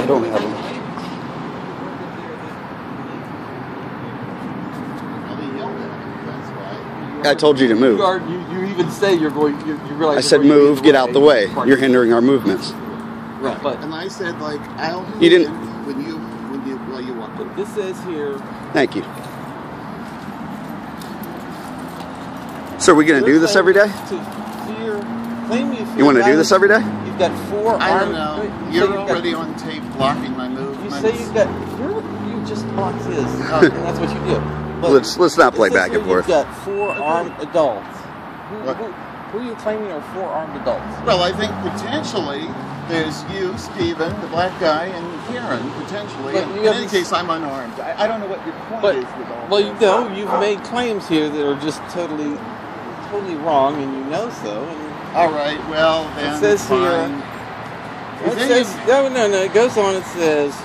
don't have them. I told you to move. You even say you're going. You realize. I said move, get out the way. You're hindering our movements. Right. But, and I said like I'll. You didn't. When you walk. But this says here. Thank you. So are we going to do this every day? You want to do this every day? You've got 4 arms. I don't know. You're already on tape blocking my movements. You say you've got. You just blocked his. And that's what you do. But let's not play back and forth. You've got 4 armed adults. Who are you claiming are 4 armed adults? Well, I think potentially there's you, Stephen, the black guy, and Karen, potentially. But in any case, I'm unarmed. I don't know what your point is with all well, this. you know, you've made claims here that are just totally wrong, and you know so. And all right, well, then it says fine. Here. It says, no. It goes on. It says,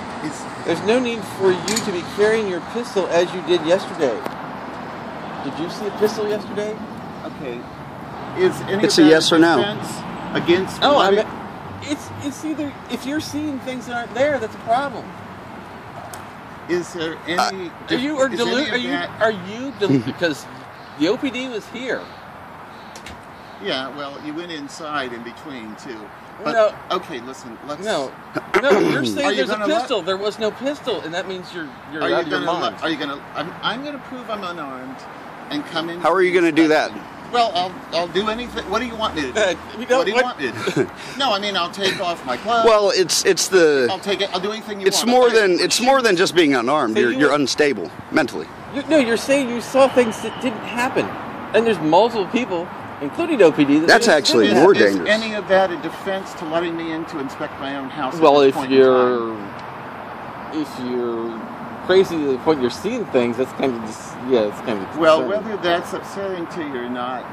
there's no need for you to be carrying your pistol as you did yesterday. Did you see a pistol yesterday? Okay. Is any it's of a that yes or no. Against it's either if you're seeing things that aren't there, that's a problem. Is there any? Are you because the OPD was here. Yeah, well, you went inside in between too. But, no. Okay, listen. Let's. No, you're saying there's a pistol. There was no pistol, and that means you're out of your mind. Are you gonna? I'm gonna prove I'm unarmed, and come in. How are you gonna do that? Well, I'll do anything. What do you want me to do? What do you want me to do? No, I mean I'll take off my gloves. Well, it's the. I'll take it. I'll do anything you want. It's more than just being unarmed. So you're unstable mentally. You're saying you saw things that didn't happen, and there's multiple people, including OPD. That's actually more dangerous. Is any of that a defense to letting me in to inspect my own house? Well, if you're crazy to the point you're seeing things, that's kind of it's kind of. Well, whether that's upsetting to you or not,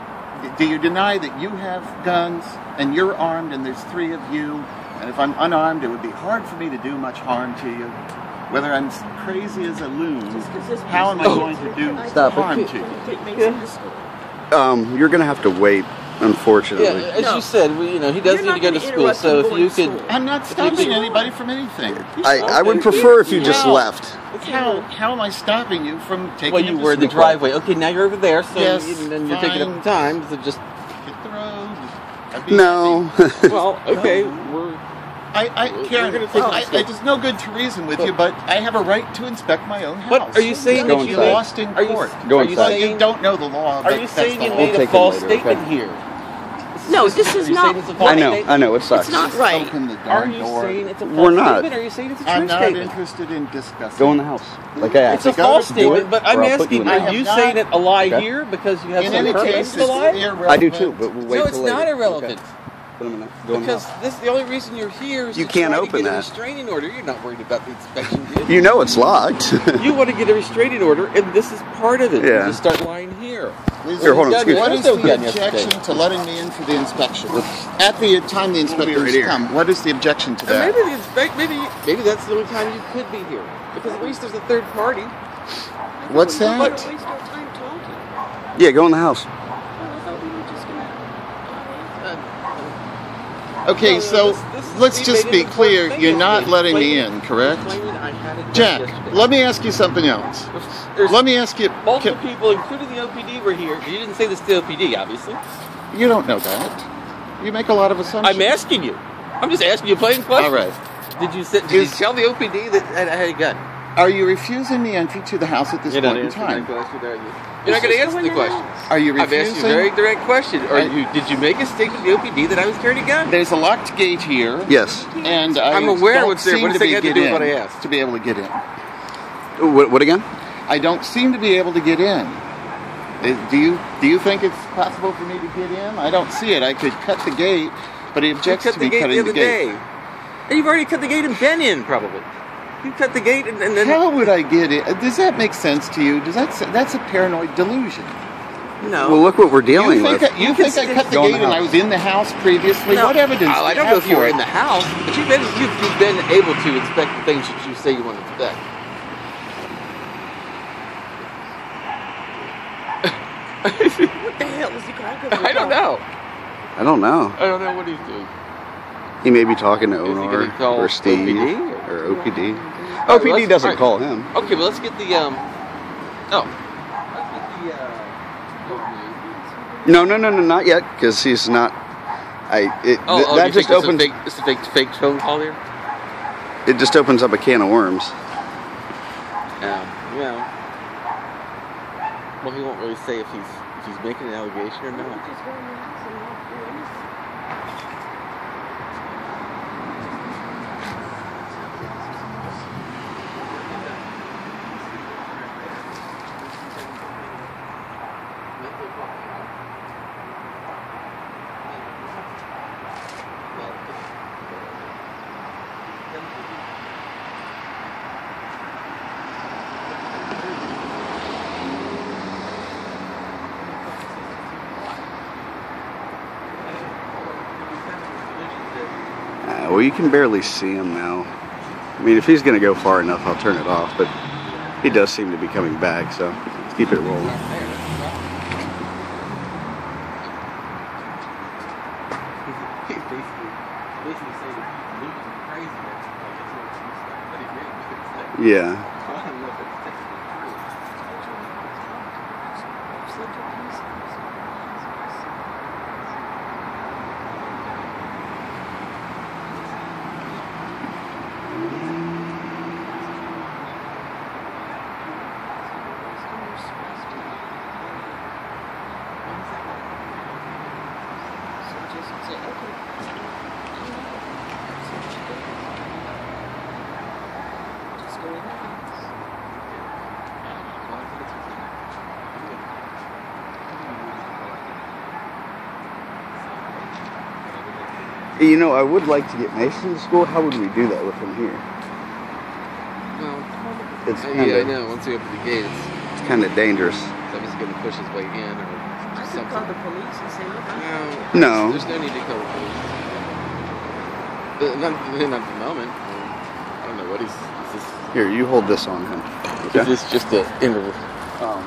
do you deny that you have guns and you're armed and there's 3 of you? And if I'm unarmed, it would be hard for me to do much harm to you. Whether I'm crazy as a loon, how am I going to do harm to you? You're going to have to wait. Unfortunately, yeah. As you said, he does need to go to school. So if you could, I'm not stopping anybody from anything. I would prefer if you just left. How am I stopping you from taking? Well, you were in the driveway. Okay, now you're over there, so yes, then you're taking up the time. So just hit the road. No. Well, okay, Karen, it's no good to reason with you, but I have a right to inspect my own house. But are you saying that you lost in court? You don't know the law. Are you saying you made a false statement here? No, this is not. I know, it sucks. It's not right. Are you saying it's a false We're not. statement? Or are you saying it's a true I'm not statement? interested in discussing. Go in the house. Like I asked. It's a false statement, but I'm asking, are you saying it a lie Okay. here because you have In some any purpose case, to lie? I do too, but we'll wait No, till it's later. not irrelevant. Okay. Put them in there. Go in the Because house. the only reason you're here is You to can't try open to get that. a restraining order. You're not worried about the inspection, do you? You know it's locked. You want to get a restraining order, and this is part of it. Yeah. You just start lying here. Here, hold on, excuse me. What is the objection to letting me in for the inspection? At the time the inspectors come, what is the objection to that? Maybe that's the only time you could be here. Because at least there's a third party. What's that? Yeah, go in the house. Okay, so let's just be clear. You're not letting me in, correct? Jack, let me ask you something else. Let me ask you... Multiple people, including the OPD, were here. You didn't say this to the OPD, obviously. You don't know that. You make a lot of assumptions. I'm asking you. I'm just asking you a plain question. All right. Did you tell the OPD that I had a gun? Are you refusing the entry to the house at this point in time? You're not going to answer the question. Are you refusing? I've asked you a very direct question. Did you make a statement to the OPD that I was carrying a gun? There's a locked gate here. Yes. And I'm aware don't what's there. seem What does to that have to do with what I asked? To be able to get in. What again? I don't seem to be able to get in. Do you think it's possible for me to get in? I don't see it. I could cut the gate, but he objects to me cutting the gate. You've already cut the gate and been in, probably. You cut the gate and then... How would I get in? Does that make sense to you? That's a paranoid delusion. No. Well, look what we're dealing with. You think I cut the gate and I was in the house previously? No. What evidence do you I don't have know if you for were it? in the house, but you've been able to inspect the things that you say you want to inspect. What the hell is he talking about? I don't know. I don't know. I don't know what he's doing. He may be talking to Is he Onar gonna call or Steve OPD? or OPD. Alright, OPD doesn't alright. call him. Okay, but let's get the Oh. No, not yet, because he's not. That just opens. It's a fake phone call here. It just opens up a can of worms. Yeah. Well, he won't really say if he's making an allegation or not. Well, you can barely see him now. I mean, if he's going to go far enough, I'll turn it off, but he does seem to be coming back, so let's keep it rolling. Yeah. You know, I would like to get Mason to school. How would we do that with him here? Well, it's I know. Once we open the gates, it's kind of dangerous. Somebody's going to push his way in, or I could call the police and say, look, No. There's no need to call the police. Not at the moment. I don't know what is this. Here, you hold this on him. Okay? Is this just an interval? I'll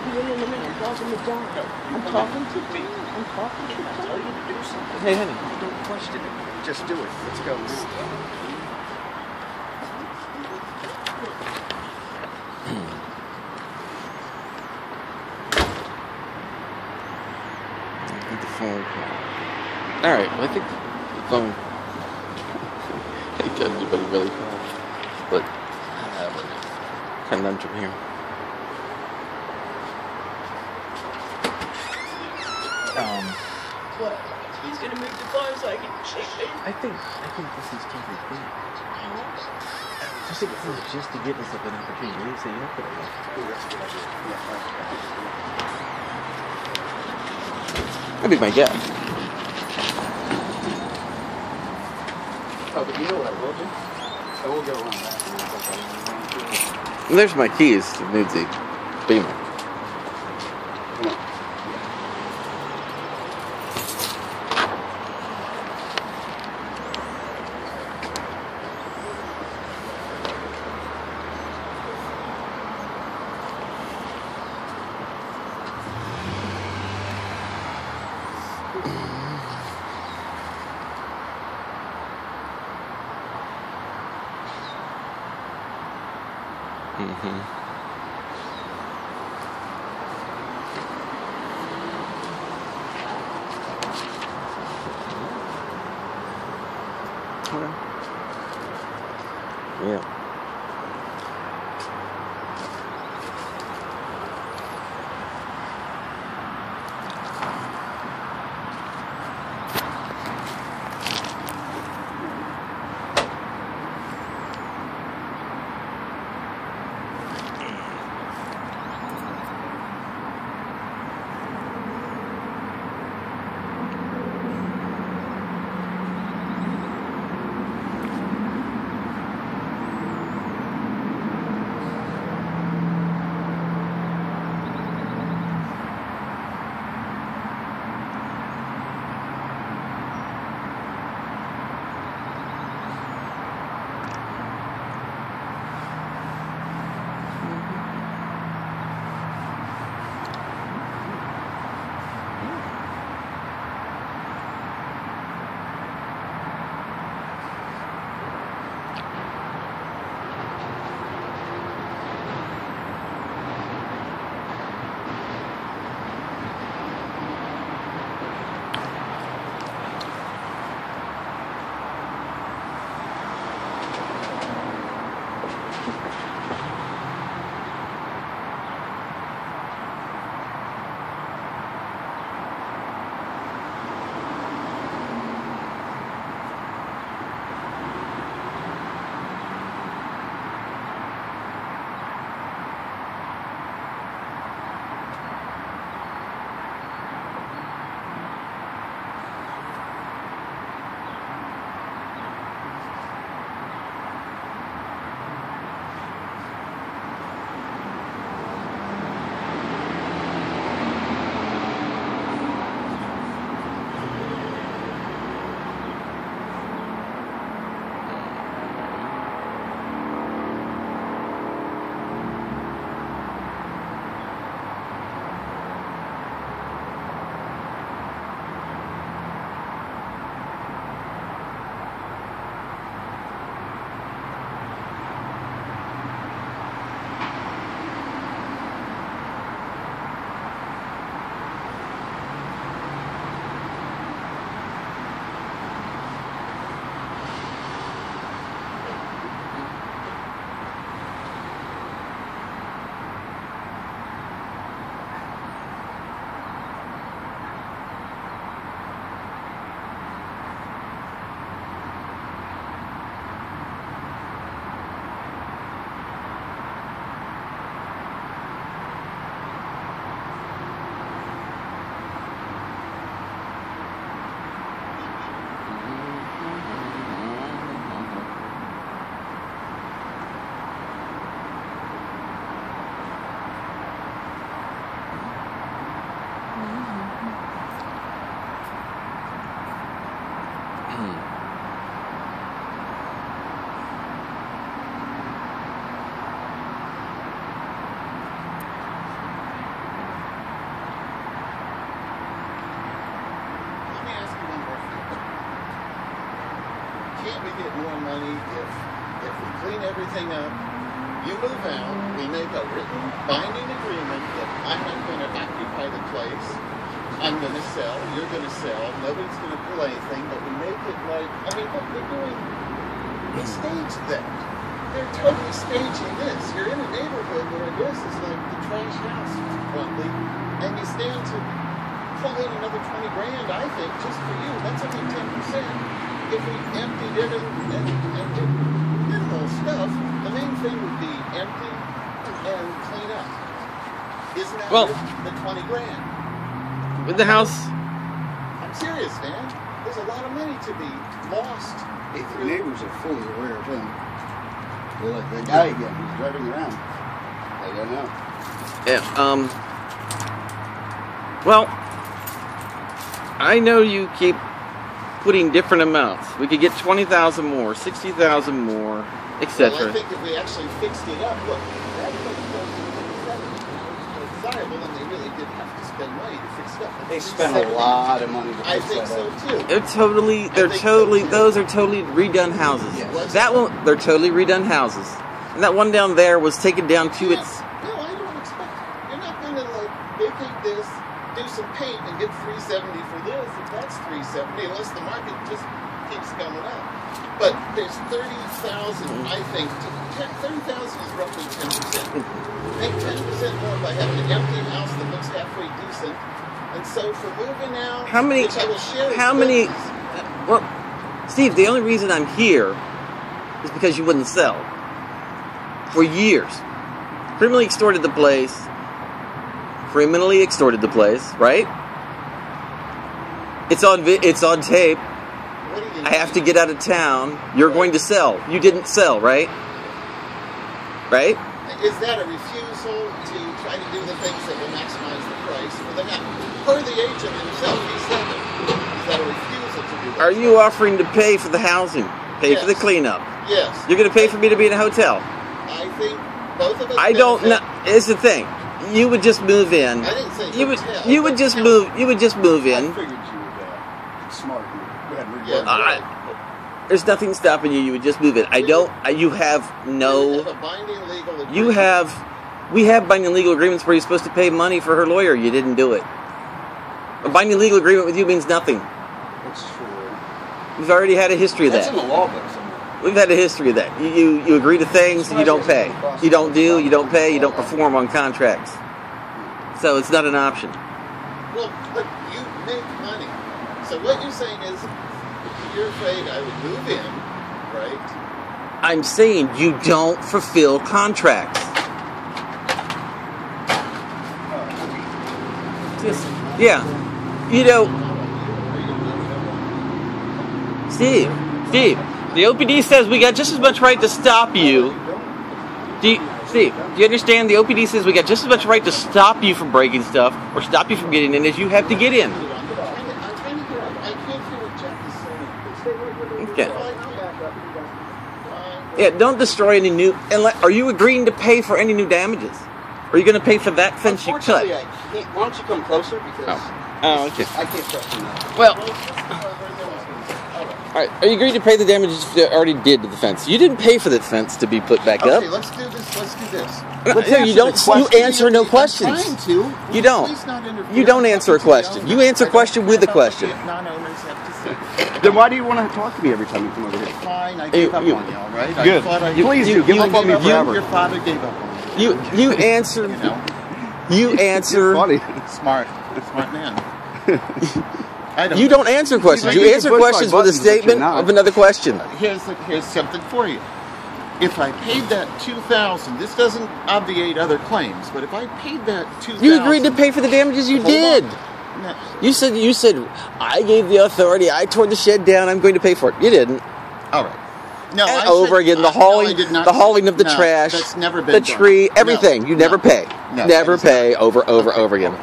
be in a minute. I'm talking to John. I'm talking to John. Hey, honey. Don't question it. Just do it. Let's go. The phone call. Alright, well, I think the phone. I hate to everybody really called. But, conundrum here. What? He's gonna move the phone so I can shake it. I think this is totally clear. I think it's just to give us an opportunity to say, you know, put it up. That'd be my guess. Oh, but you know what I will do? I will go around that. And there's my keys to Nudesy Beamer. Come on. Yeah. Let me ask you one more thing. Can't we get more money if we clean everything up? You move out, we make a written binding agreement that I'm not going to occupy the place. I'm going to sell, you're going to sell, nobody's going to pull anything, but we make it like, I mean, what they're doing, they staged that. They're totally staging this. You're in a neighborhood where this is like the trash house, bluntly, and you stand to pull in another 20 grand, I think, just for you. That's only 10%. If we emptied it and did minimal stuff, the main thing would be empty and clean up. Isn't that Well, the 20 grand? With the house, I'm serious, man. There's a lot of money to be lost. If the neighbors are fully aware of him, they're like the guy again who's driving around. I don't know. yeah, well, I know you keep putting different amounts. We could get 20,000 more, 60,000 more, Well, I etc. think if we actually fixed it up, look, that place was desirable, and they really did have to spend money to fix it up. They spent a lot of money to I fix think that so up. too. Those are totally redone houses. Yes. That one, they're totally redone houses. And that one down there was taken down to its. No, I don't expect it. You're not going to like vacate this, do some paint, and get $370 for this. If that's $370, unless the market just keeps going up. But there's 30,000, I think. 30,000 is roughly 10%. Make 10% more by having an empty house that looks halfway decent. And so for moving out, How many? which I will share How many? Well, Steve, the only reason I'm here is because you wouldn't sell. For years, criminally extorted the place. Right? It's on. It's on tape. What do you I have to get out of town. You're going to sell. You didn't sell, right? Right? Is that a refusal to try to do the things that will maximize the price for the house? Per the agent himself, he said that. Is that a refusal to do that? Are you offering to pay for the housing? Pay for the Yes. cleanup? Yes. You're going to pay for me to be in a hotel? I think both of us. I don't know. benefit. Here's the thing. You would just move in. I didn't say You would. hotel, You would but just house. move. You would just move I in. figured you would smart. Go ahead and read Yeah. that. There's nothing stopping you. You would just move in. I don't. You have We no. have a binding legal agreement. You have. We have binding legal agreements where you're supposed to pay money for her lawyer. You didn't do it. A binding legal agreement with you means nothing. That's true. We've already had a history of That's that. in the law book somewhere. We've had a history of that. You agree to things and you don't pay. You don't do, you don't pay, you don't perform on contracts. So it's not an option. Well, but you make money. So what you're saying is, you're afraid I would move in, right? I'm saying you don't fulfill contracts. Yeah. You know, Steve, the OPD says we got just as much right to stop you. Steve, do you understand? The OPD says we got just as much right to stop you from breaking stuff or stop you from getting in as you have to get in. I'm trying to hear. I can't hear what Jeff is saying. Okay. Fine. Yeah, don't destroy any new. Are you agreeing to pay for any new damages? Or are you going to pay for that fence you cut? Unfortunately, I can't. Why don't you come closer? Because Oh, okay. I can't trust you now. Well, all right. Are you agreeing to pay the damages you already did to the fence? You didn't pay for the fence to be put back Okay, up. let's do this. Let's do this. No, Let's you answer don't. the question. You answer no questions. I'm trying to. Will You don't. please not interfere? You don't answer a question. You answer a question with a question. Non-owners have to say. Then why do you want to talk to me every time you come over here? Fine, I gave up you- on you, all right? Good. I thought I Please do. Give up on me forever. Your father gave up on you. You answer. You know, You answer. Funny. smart man. I You don't answer questions. You You can answer push my questions with a buttons, but you're statement not. of another question. Here's something for you. If I paid that $2,000, this doesn't obviate other claims, but if I paid that $2,000, You agreed to pay for the damages you Hold did. on. No. You said I gave the authority. I tore the shed down. I'm going to pay for it. You didn't. All right. No, And I over said- again, the no, hauling, I did not the say- hauling of the no, trash, that's never been the done. tree, everything. No, You never no, pay. no, Never that is pay. Over again.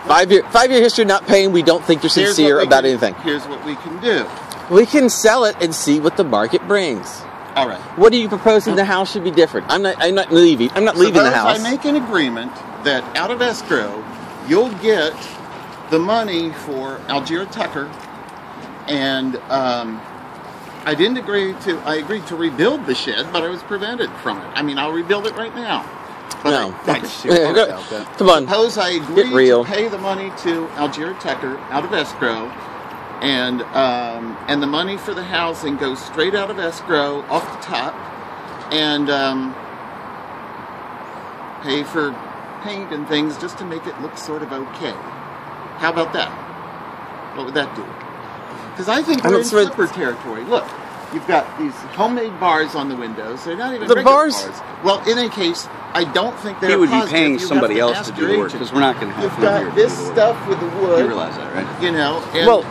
5-year history of not paying. We don't think you're Here's sincere what we about can- anything. Here's what we can do. We can sell it and see what the market brings. All right. What are you proposing? The house should be different. I'm not leaving. I'm not leaving the house. Suppose I make an agreement that out of escrow, you'll get the money for Algier Tucker, and I agreed to rebuild the shed, but I was prevented from it. I mean, I'll rebuild it right now. But No. that. Come on. Suppose I Get agreed real. to pay the money to Algier Tucker out of escrow, and the money for the housing goes straight out of escrow off the top, and pay for paint and things just to make it look sort of okay. How about that? What would that do? Because I think we're in flipper territory. Look, you've got these homemade bars on the windows. They're not even The regular bars? Well, in any case, I don't think they're He would be positive. paying You have somebody to else ask to do your the work agent. because we're not going to have You've him here got to this do the work. stuff with the wood. You realize that, right? You know, and Well,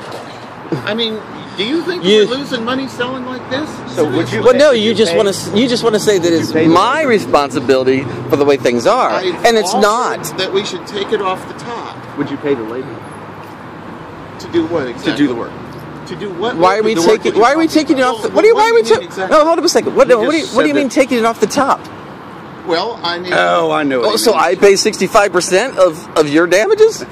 I mean, do you think You- we're losing money selling like this? So would you? Well, no, Did you just pay- want to say that it's pay the my labor? responsibility for the way things are, I've and it's offered not. that we should take it off the top. Would you pay the labor To do what exactly? to do the work? To do what? Why are we The work taking? that Why you're are we talking taking it about? off? The, Well, what do you? Why are we do you mean taking? exactly? No, hold up a second. What You do you just mean said taking that- it off the top? Well, I mean, Oh, I know. What Oh, you so mean. I pay 65% of your damages?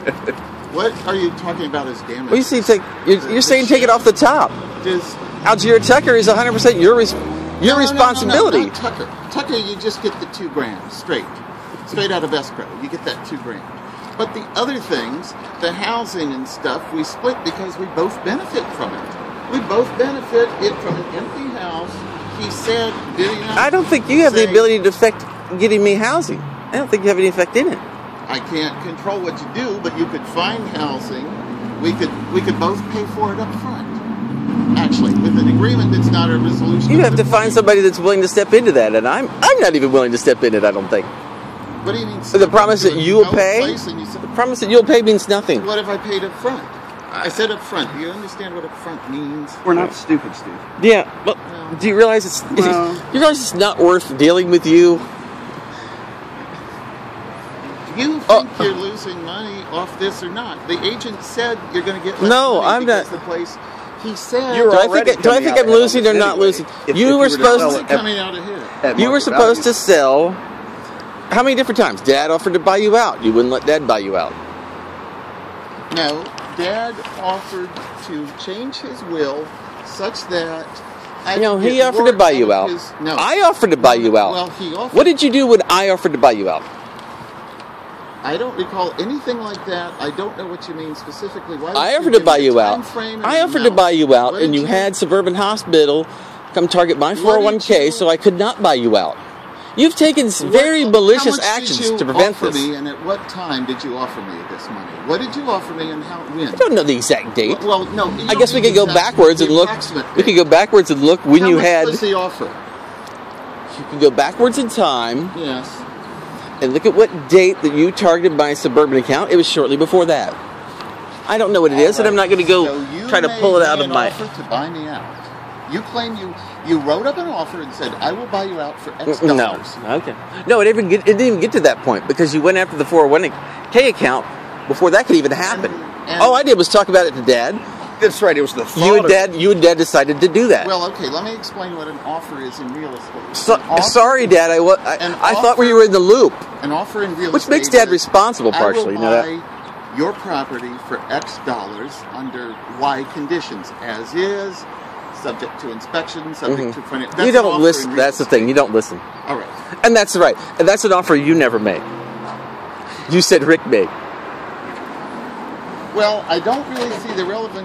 what are you talking about as damage? Well, you see, you're saying take it off the top. Does Algier Tucker is 100% your No, responsibility. not Tucker. Tucker, you just get the $2,000 straight out of escrow. You get that $2,000. But the other things, the housing and stuff, we split because we both benefit from it. We both benefit it from an empty house. He said, I don't think you have the ability to affect getting me housing. I don't think you have any effect in it. I can't control what you do, but you could find housing. We could both pay for it up front. Actually, with an agreement that's not a resolution. You have to find somebody that's willing to step into that, and I'm not even willing to step in it. I don't think. What do you mean? The promise that you will pay. The promise that you'll pay means nothing. What if I paid up front? I said up front. Do you understand what up front means? We're not stupid, Steve. Yeah. Well, do you realize you realize it's not worth dealing with you? Do you think you're losing money off this or not? The agent said you're going to get less No, money I'm because not. The place. He said. You're Do I already think I'm coming out losing or ahead not anyway. losing? If You you were were to supposed sell to. it coming out ahead. at You were market supposed value. to sell. How many different times? Dad offered to buy you out. You wouldn't let Dad buy you out. No, Dad offered to change his will such that. I No, could he get offered more to buy you of out. his- No, I offered to buy you out. Well, he offered. What did you do when I offered to buy you out? I don't recall anything like that. I don't know what you mean specifically. Why I would offered to give buy me a you out. time frame and I an offered to amount? buy you out, What and did you had Suburban Hospital come target my 401k, you- so I could not buy you out. You've taken very malicious How much actions did you to prevent offer this. Me, and at what time did you offer me this money? What did you offer me, and how? When? I don't know the exact date. Well, no. you I don't guess we need could go the exact- backwards the and look. approximate We could date. go backwards and look when How you much had. was the offer? You could go backwards in time Yes. and look at what date that you targeted my Suburban account. It was shortly before that. I don't know what it is, and I'm not going to go So you try to made pull it me out of an my. offer to buy me out. You claim you wrote up an offer and said I will buy you out for X No. dollars. Okay. No, it didn't even get to that point because you went after the 401k account before that could even happen. And- All I did was talk about it to Dad. That's right. It was the thought You and of- Dad decided to do that. Well, okay. Let me explain what an offer is in real estate. An offer- Sorry, Dad. I thought we were in the loop, An offer in real which estate makes Dad is, responsible partially. You know I that. will buy your property for X dollars under Y conditions, as is, subject to inspection, subject to finance. You don't listen. That's the thing. You don't listen. All right. And that's right. And that's an offer you never made. You said Rick made. Well, I don't really see the relevance.